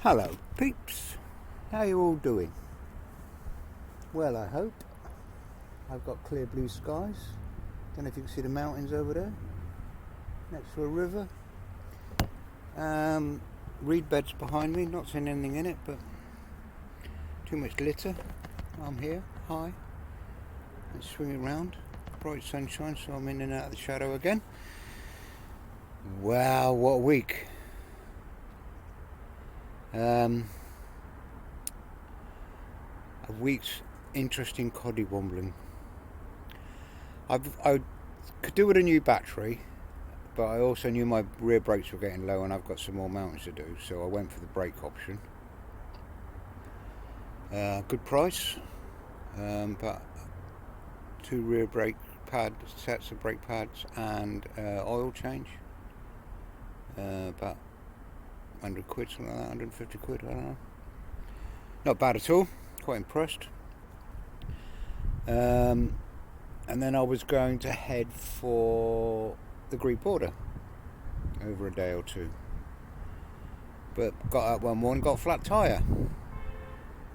Hello peeps, how you all doing? Well, I hope. I've got clear blue skies. Don't know if you can see the mountains over there next to a river. Reed beds behind me, not seeing anything in it, but too much litter. I'm here, hi. Let's swing it round. Bright sunshine, so I'm in and out of the shadow again. Wow, what a week. A week's interesting coddy-wombling. I could do with a new battery, but I also knew my rear brakes were getting low and I've got some more mountains to do, so I went for the brake option. Good price, but 2 rear brake pad sets of brake pads and oil change. About 100 quid, something like that, 150 quid, I don't know. Not bad at all, quite impressed. And then I was going to head for the Greek border over a day or two. But got out one morning, got a flat tyre.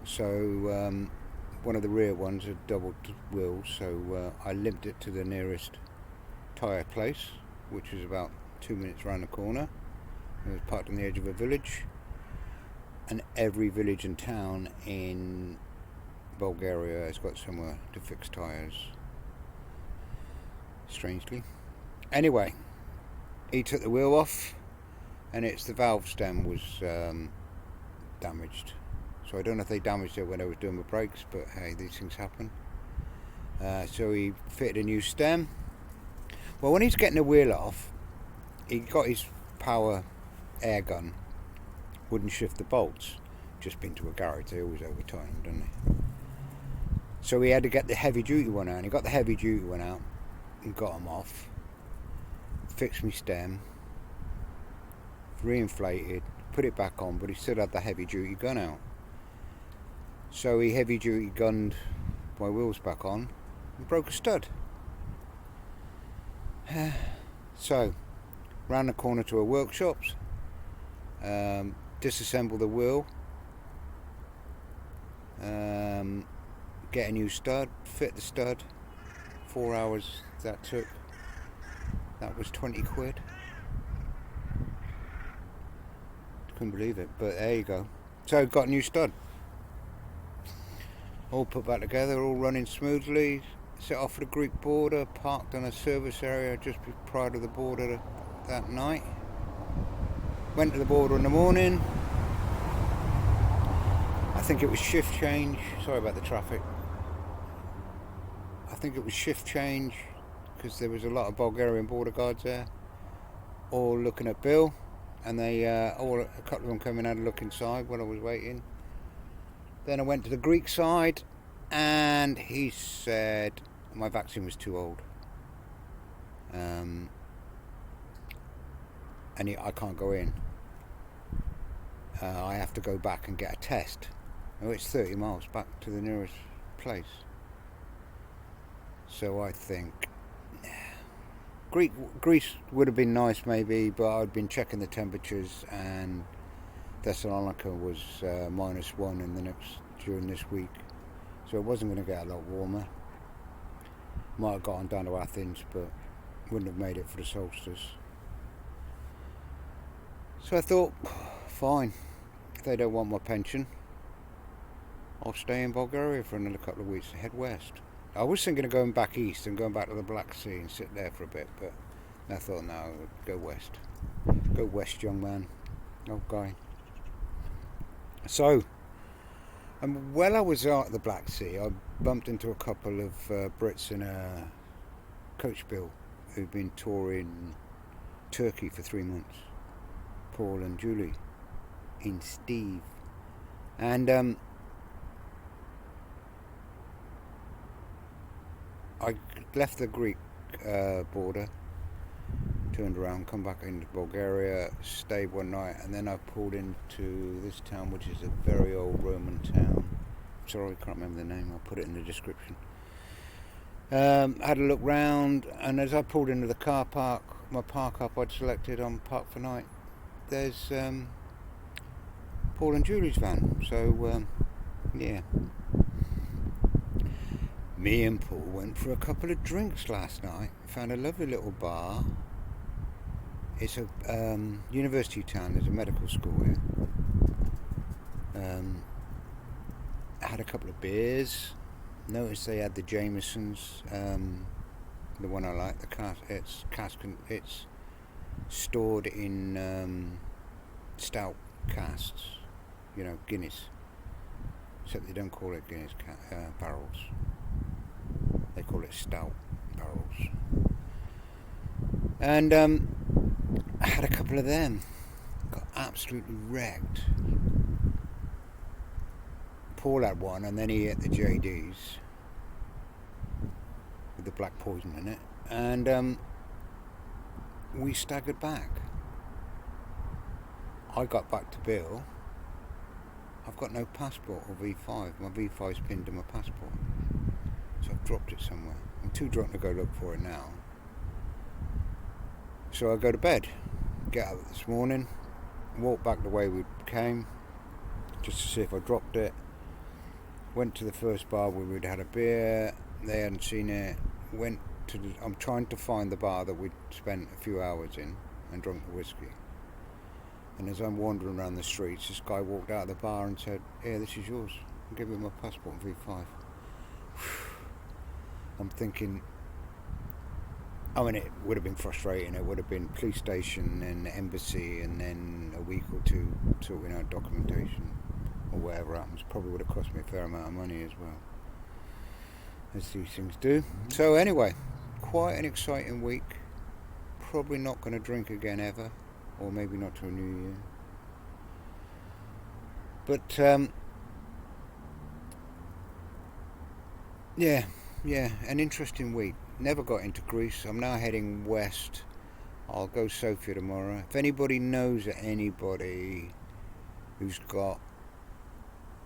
So one of the rear ones had double wheels, so I limped it to the nearest tyre place, which was about 2 minutes round the corner. It was parked on the edge of a village, and every village and town in Bulgaria has got somewhere to fix tyres, strangely. Anyway, he took the wheel off, and it's the valve stem was damaged. So I don't know if they damaged it when I was doing my brakes, but hey, these things happen. So he fitted a new stem. Well, when he's getting the wheel off, he got his power air gun, wouldn't shift the bolts. Just been to a garage, they always over time, don't they? So he had to get the heavy duty one out, and he got the heavy duty one out and got them off, fixed my stem, reinflated, put it back on, but he still had the heavy duty gun out. So he heavy duty gunned my wheels back on and broke a stud. So round the corner to a workshops, disassemble the wheel, get a new stud, fit the stud. 4 hours that took. That was 20 quid. Couldn't believe it, but there you go. So got a new stud. All put back together, all running smoothly. Set off for the Greek border, parked on a service area just prior to the border that night. Went to the border in the morning. I think it was shift change. Sorry about the traffic. I think it was shift change because there was a lot of Bulgarian border guards there, all looking at Bill, and they a couple of them came and had a look inside while I was waiting. Then I went to the Greek side, and he said my vaccine was too old, and I can't go in. I have to go back and get a test. Oh, it's 30 miles back to the nearest place. So I think Greece would have been nice maybe, but I'd been checking the temperatures, and Thessalonica was -1 during this week, so it wasn't going to get a lot warmer. Might have gone down to Athens, but wouldn't have made it for the solstice. So I thought, fine, if they don't want my pension, I'll stay in Bulgaria for another couple of weeks and head west. I was thinking of going back east and going back to the Black Sea and sit there for a bit, but I thought, no, go west. Go west, young man. Oh, guy. So, while I was out at the Black Sea, I bumped into a couple of Brits in a coach bill who'd been touring Turkey for 3 months. Paul and Julie in Steve. And I left the Greek border, turned around, come back into Bulgaria, stayed one night, and then I pulled into this town, which is a very old Roman town. Sorry, I can't remember the name. I'll put it in the description. Had a look round, and as I pulled into the car park, my park up I'd selected on Park for Night, there's Paul and Julie's van. So yeah, me and Paul went for a couple of drinks last night. Found a lovely little bar. It's a university town. There's a medical school here. Had a couple of beers. Noticed they had the Jamesons, the one I like. The cask. It's stored in stout casks. You know, Guinness. Except they don't call it Guinness barrels. They call it stout barrels. And I had a couple of them. Got absolutely wrecked. Paul had one, and then he hit the JDs with the black poison in it, and we staggered back. I got back to Bill. I've got no passport or V5. My V5's pinned to my passport, so I've dropped it somewhere. I'm too drunk to go look for it now. So I go to bed, get up this morning, walk back the way we came, just to see if I dropped it. Went to the first bar where we'd had a beer. They hadn't seen it. I'm trying to find the bar that we'd spent a few hours in and drunk the whiskey. And as I'm wandering around the streets, this guy walked out of the bar and said, "Here, this is yours. I'll give you my passport and V5. I'm thinking, I mean, it would have been frustrating. It would have been police station and embassy, and then a week or two sorting out documentation or whatever happens. Probably would have cost me a fair amount of money as well, as these things do. So anyway, quite an exciting week. Probably not going to drink again ever, or maybe not till New Year. But yeah, an interesting week. Never got into Greece. I'm now heading west. I'll go Sofia tomorrow. If anybody knows anybody who's got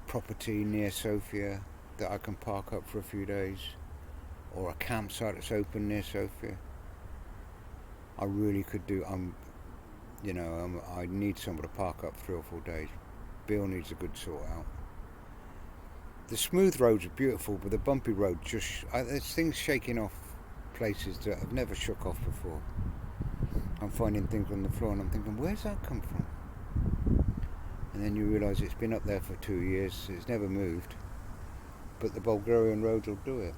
property near Sofia that I can park up for a few days, or a campsite that's open near Sofia, I really could do. I need somewhere to park up 3 or 4 days. Bill needs a good sort out. The smooth roads are beautiful, but the bumpy road there's things shaking off places that I've never shook off before. I'm finding things on the floor and I'm thinking, where's that come from? And then you realise it's been up there for 2 years, it's never moved, but the Bulgarian roads will do it.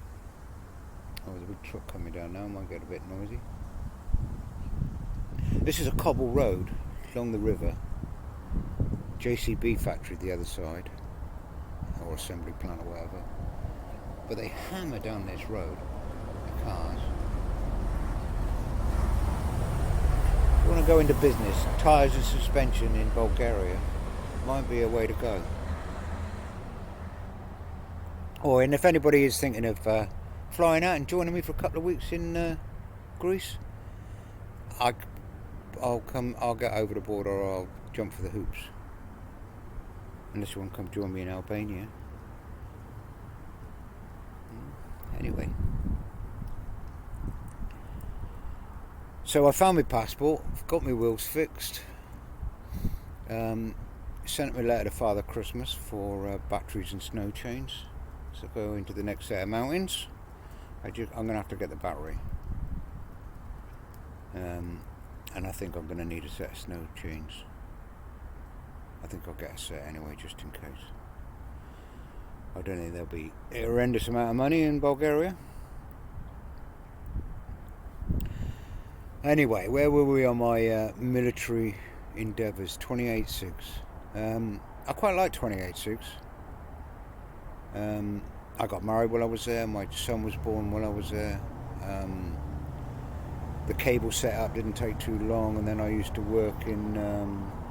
Oh, there's a big truck coming down now, might get a bit noisy. This is a cobble road along the river. JCB factory the other side, or assembly plant or whatever. But they hammer down this road, the cars. If you want to go into business, tyres and suspension in Bulgaria might be a way to go. And if anybody is thinking of flying out and joining me for a couple of weeks in Greece, I'll get over the border, or I'll jump for the hoops. Unless you want to come join me in Albania. Anyway. So I found my passport, got my wheels fixed. Sent me a letter to Father Christmas for batteries and snow chains. So go into the next set of mountains. I'm going to have to get the battery. And I think I'm going to need a set of snow chains. I think I'll get a set anyway, just in case. I don't think there'll be a horrendous amount of money in Bulgaria. Anyway, where were we on my military endeavours? 28.6. I quite like 28.6. I got married while I was there. My son was born while I was there. The cable setup didn't take too long, and then I used to work in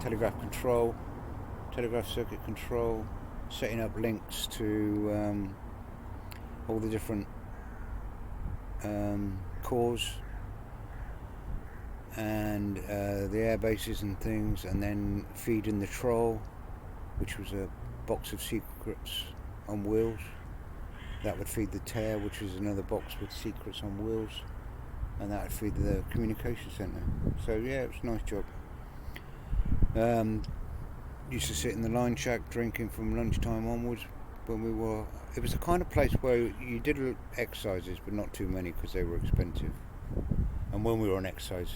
telegraph circuit control, setting up links to all the different cores and the air bases and things, and then feeding the troll, which was a box of secrets on wheels. That would feed the tear, which was another box with secrets on wheels, and that would feed the communication centre. So yeah, it was a nice job. used to sit in the line shack drinking from lunchtime onwards when we were. It was the kind of place where you did exercises, but not too many because they were expensive. And when we were on exercise,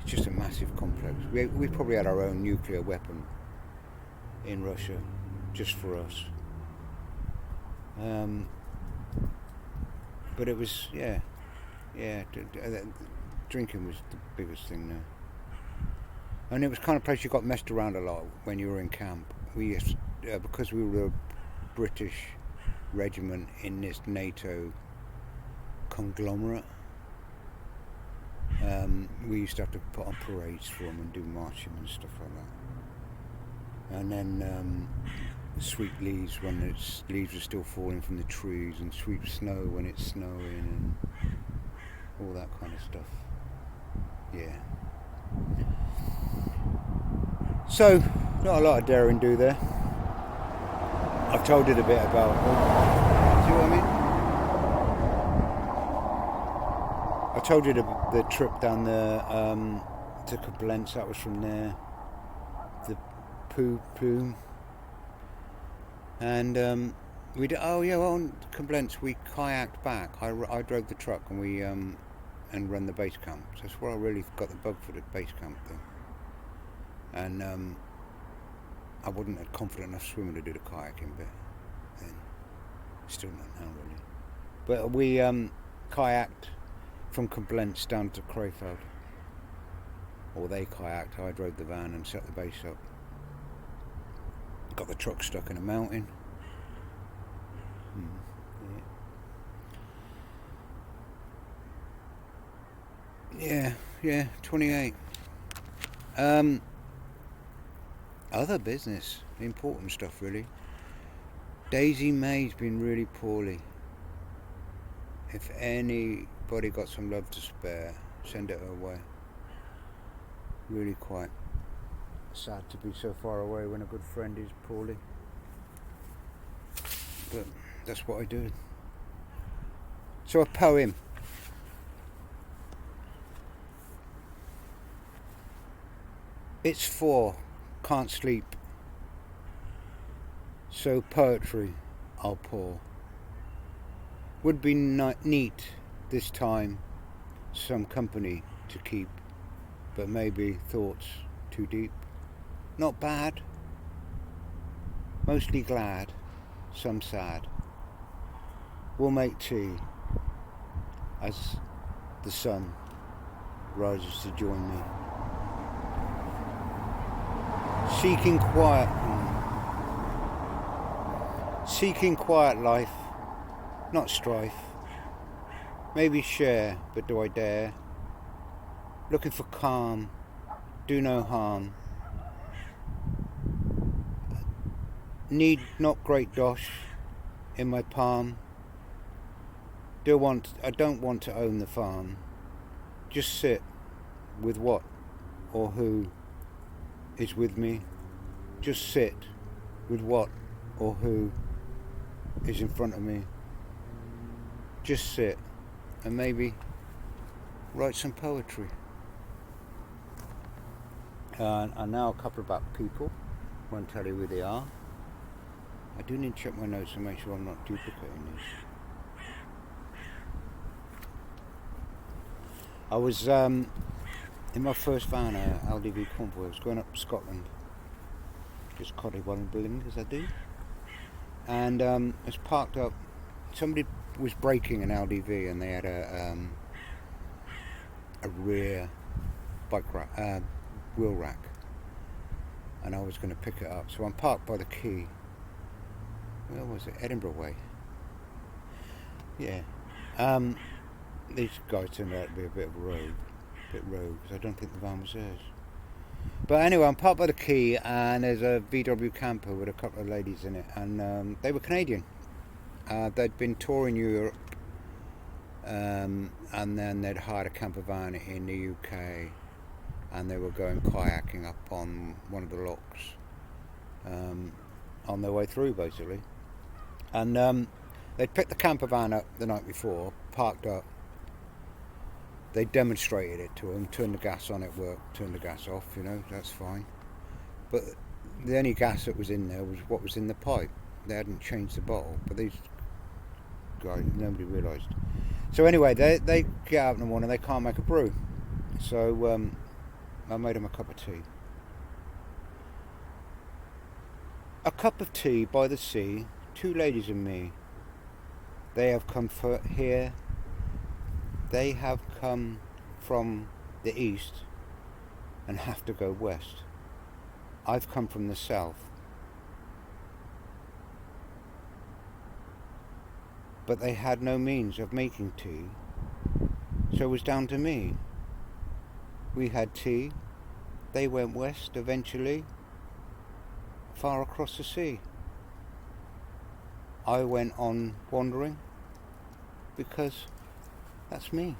it's just a massive complex. We probably had our own nuclear weapon in Russia, just for us. But it was, drinking was the biggest thing there. And it was kind of place you got messed around a lot when you were in camp. We used, because we were a British regiment in this NATO conglomerate, we used to have to put on parades for them and do marching and stuff like that. And then sweep leaves when its leaves are still falling from the trees, and sweep snow when it's snowing, and all that kind of stuff. Yeah. So, not a lot of daring do there. I've told you a bit about. See what I mean? I told you the trip down there to Koblenz. That was from there. The Plume. And we did. Oh yeah, well, on Koblenz we kayaked back. I drove the truck and we and run the base camp. So that's where I really got the bug for the base camp thing. And I wasn't a confident enough swimmer to do the kayaking bit then. Still not now really. But we kayaked from Koblenz down to Krefeld. Or they kayaked. I drove the van and set the base up. Got the truck stuck in a mountain. Yeah, 28. Other business, important stuff really. Daisy May's been really poorly. If anybody got some love to spare, send it her way. Really quite sad to be so far away when a good friend is poorly. But that's what I do. So a poem. It's 4, can't sleep. So poetry I'll pour. Would be neat this time, some company to keep, but maybe thoughts too deep. Not bad, mostly glad, some sad. We'll make tea as the sun rises to join me. Seeking quiet life, not strife. Maybe share, but do I dare? Looking for calm, do no harm. Need not great dosh in my palm. I don't want to own the farm. Just sit with what or who is with me. Just sit with what or who is in front of me. Just sit and maybe write some poetry. And now a couple about people. Won't tell you who they are. I do need to check my notes and make sure I'm not duplicating these. I was in my first van, LDV convoy. I was going up to Scotland, just Coddy Wellingbling as I do, and it was parked up. Somebody was braking an LDV, and they had a rear bike rack, wheel rack, and I was going to pick it up. So I'm parked by the quay. Where was it? Edinburgh Way. Yeah. These guys turned out to be a bit rogue, because I don't think the van was theirs. But anyway, I'm parked by the quay, and there's a VW camper with a couple of ladies in it, and they were Canadian. They'd been touring Europe, and then they'd hired a camper van in the UK, and they were going kayaking up on one of the locks on their way through, basically. And they'd picked the camper van up the night before, parked up. They demonstrated it to them, turned the gas on, it worked, turned the gas off, that's fine. But the only gas that was in there was what was in the pipe. They hadn't changed the bottle, but these guys, nobody realised. So anyway, they get out in the morning, they can't make a brew. So I made them a cup of tea. A cup of tea by the sea, 2 ladies and me. They have come here. They have come from the east and have to go west. I've come from the south. But they had no means of making tea, so it was down to me. We had tea. They went west eventually, far across the sea. I went on wandering because that's me.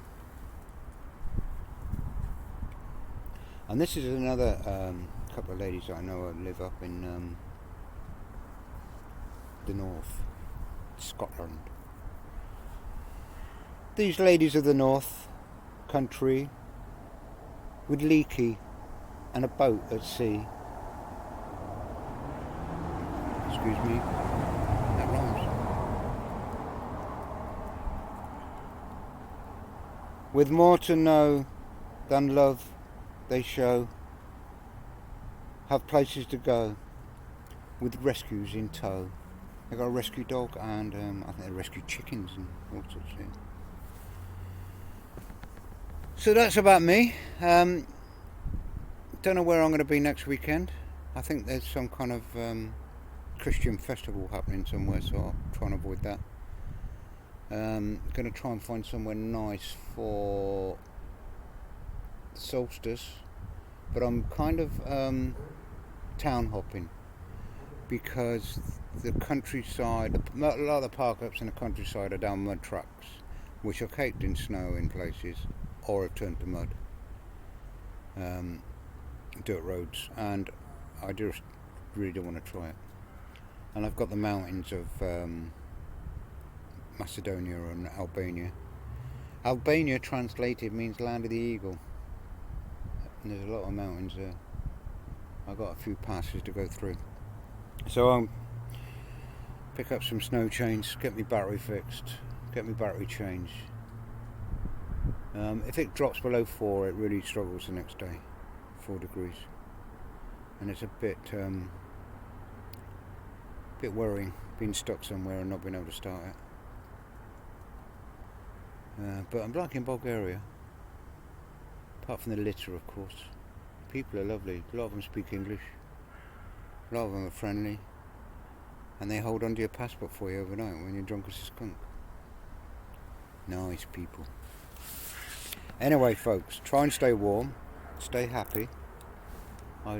And this is another couple of ladies I know who live up in the north, Scotland. These ladies of the north country with leaky and a boat at sea. Excuse me, that rhymes. With more to know than love they show, have places to go with rescues in tow. They got a rescue dog and I think they rescue chickens and all sorts of things. So that's about me. Don't know where I'm going to be next weekend. I think there's some kind of Christian festival happening somewhere, so I'll try and avoid that. Going to try and find somewhere nice for solstice, but I'm kind of town hopping because the countryside, a lot of the park-ups in the countryside are down mud tracks, which are caked in snow in places, or have turned to mud, dirt roads, and I just really don't want to try it. And I've got the mountains of Macedonia and Albania. Albania translated means land of the eagle, and there's a lot of mountains there. I've got a few passes to go through, so I'll pick up some snow chains, get my battery fixed, get my battery changed. If it drops below 4, it really struggles the next day, 4 degrees, and it's a bit worrying, being stuck somewhere and not being able to start it. But I'm liking Bulgaria, apart from the litter, of course. People are lovely, a lot of them speak English, a lot of them are friendly, and they hold on to your passport for you overnight when you're drunk as a skunk. Nice people. Anyway, folks, try and stay warm, stay happy.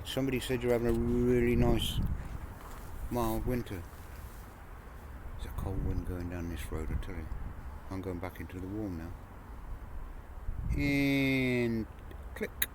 Somebody said you're having a really nice, mild winter. There's a cold wind going down this road, I tell you. I'm going back into the warm now. And click.